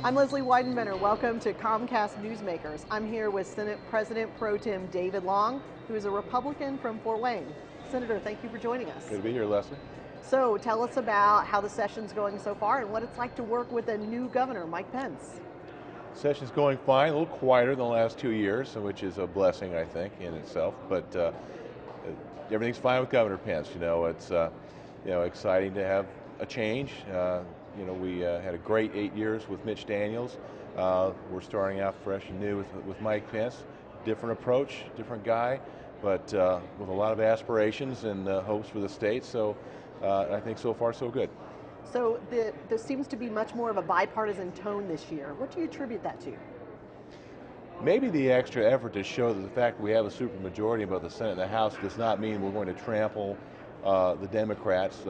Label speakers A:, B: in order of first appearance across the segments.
A: I'm Leslie Weidenbender. Welcome to Comcast Newsmakers. I'm here with Senate President Pro Tem David Long, who is a Republican from Fort Wayne. Senator, thank you for joining us.
B: Good to be here, Leslie.
A: So tell us about how the session's going so far and what it's like to work with a new governor, Mike Pence.
B: Session's going fine, a little quieter than the last 2 years, which is a blessing, I think, in itself. But everything's fine with Governor Pence. It's exciting to have a change. We had a great 8 years with Mitch Daniels. We're starting out fresh and new with Mike Pence. Different approach, different guy, but with a lot of aspirations and hopes for the state. So I think so far so good.
A: So there seems to be much more of a bipartisan tone this year. What do you attribute that to?
B: Maybe the extra effort to show that the fact that we have a supermajority in both the Senate and the House does not mean we're going to trample the Democrats.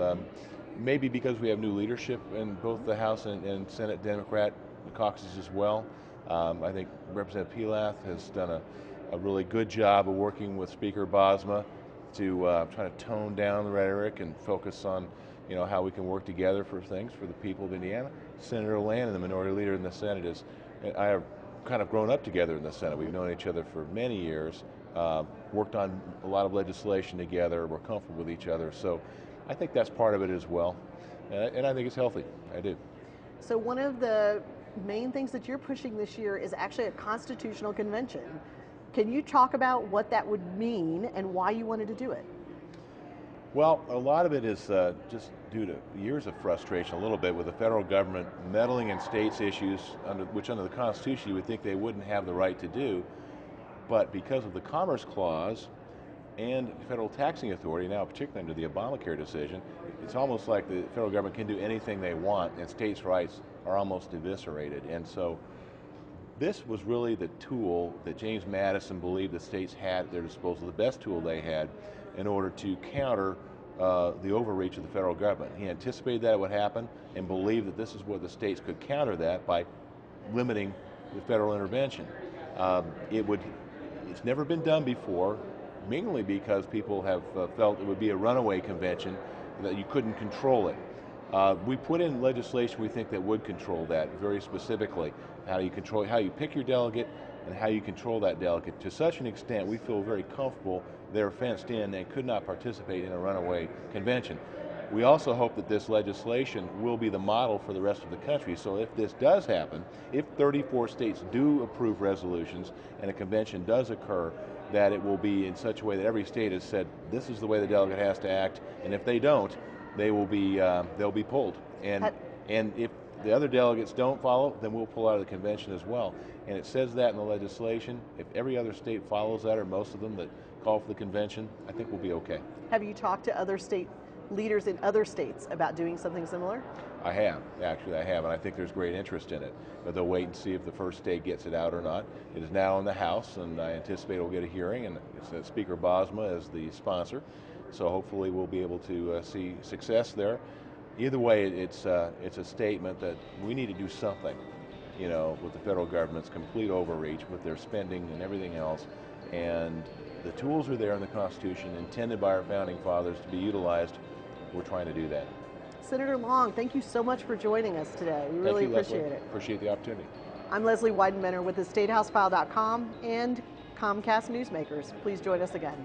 B: Maybe because we have new leadership in both the House and Senate Democrat caucuses as well. I think Representative Pilath has done a really good job of working with Speaker Bosma to try to tone down the rhetoric and focus on how we can work together for things for the people of Indiana. Senator Land, the minority leader in the Senate, I have kind of grown up together in the Senate. We've known each other for many years, worked on a lot of legislation together, we're comfortable with each other. So I think that's part of it as well, and I think it's healthy. I do.
A: So one of the main things that you're pushing this year is actually a constitutional convention. Can you talk about what that would mean and why you wanted to do it?
B: Well, a lot of it is just due to years of frustration, a little bit, with the federal government meddling in states' issues, which under the Constitution you would think they wouldn't have the right to do, but because of the Commerce Clause and federal taxing authority, now particularly under the Obamacare decision, it's almost like the federal government can do anything they want and states' rights are almost eviscerated. And so this was really the tool that James Madison believed the states had at their disposal, the best tool they had in order to counter the overreach of the federal government. He anticipated that it would happen and believed that this is where the states could counter that by limiting the federal intervention. It's never been done before, mainly because people have felt it would be a runaway convention, that you couldn't control it. We put in legislation we think that would control that very specifically. How you pick your delegate and how you control that delegate. To such an extent, we feel very comfortable they're fenced in and could not participate in a runaway convention. We also hope that this legislation will be the model for the rest of the country. So if this does happen, if 34 states do approve resolutions and a convention does occur, that it will be in such a way that every state has said this is the way the delegate has to act, and if they don't, they'll be pulled. And if the other delegates don't follow, then we'll pull out of the convention as well. And it says that in the legislation. If every other state follows that, or most of them that call for the convention, I think we'll be okay.
A: Have you talked to other state leaders in other states about doing something similar?
B: I have, actually I have, and I think there's great interest in it. But they'll wait and see if the first state gets it out or not. It is now in the House, and I anticipate we'll get a hearing, and it's Speaker Bosma as the sponsor. So hopefully we'll be able to see success there. Either way, it's a statement that we need to do something, with the federal government's complete overreach with their spending and everything else. And the tools are there in the Constitution, intended by our founding fathers to be utilized. We're trying to do that.
A: Senator Long, thank you so much for joining us today. We really appreciate it.
B: Appreciate the opportunity.
A: I'm Leslie Weidenbender with the StateHouseFile.com and Comcast Newsmakers. Please join us again.